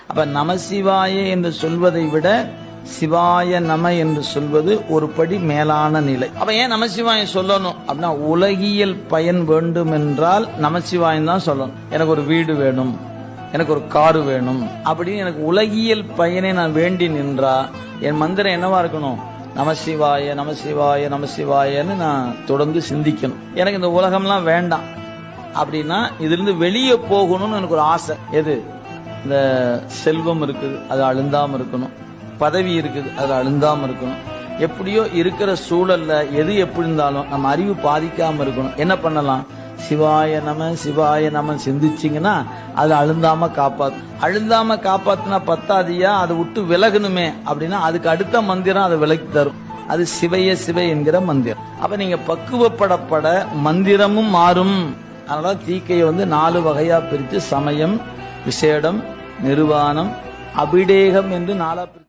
அப்ப நமசிவாய என்று சொல்வதை விட சிவாய நம என்று சொல்வது ஒரு படி மேலான நிலை. அப்ப ஏன் நமசிவாய சொல்லணும் அப்படின்னா, உலகியல் பயன் வேண்டும் என்றால் நமசிவாயம் தான் சொல்லணும். எனக்கு ஒரு வீடு வேணும், எனக்கு ஒரு காரு வேணும் அப்படின்னு எனக்கு உலகியல் பயனை நான் வேண்டி நின்றா என் மந்திரம் என்னவா இருக்கணும்? நமசிவாய நமசிவாய நமசிவாயன்னு நான் தொடர்ந்து சிந்திக்கணும். எனக்கு இந்த உலகம்லாம் வேண்டாம் அப்படின்னா இதிலிருந்து வெளியே போகணும்னு எனக்கு ஒரு ஆசை. எது? இந்த செல்வம் இருக்குது, அது அழுந்தாம இருக்கணும். பதவி இருக்குது, அது அழுந்தாம இருக்கணும். எப்படியோ இருக்கிற சூழல்ல எது எப்படி இருந்தாலும் நம்ம அறிவு பாதிக்காம இருக்கணும். என்ன பண்ணலாம்? சிவாய நம சிந்திச்சிங்கன்னா அது அழுந்தாம காப்பாத்து. அழுந்தாம காப்பாத்துனா பத்தாதியா, அதை விட்டு விலகணுமே அப்படின்னா அதுக்கு அடுத்த மந்திரம் அதை விலக்கி தரும். அது சிவைய சிவை என்கிற மந்திரம். அப்ப நீங்க பக்குவப்படப்பட மந்திரமும் மாறும். அதனால தீக்கையை 4 வகையா பிரித்து சமயம், விசேடம், நிர்வாணம், அபிடேகம் என்று 4 பிரித்து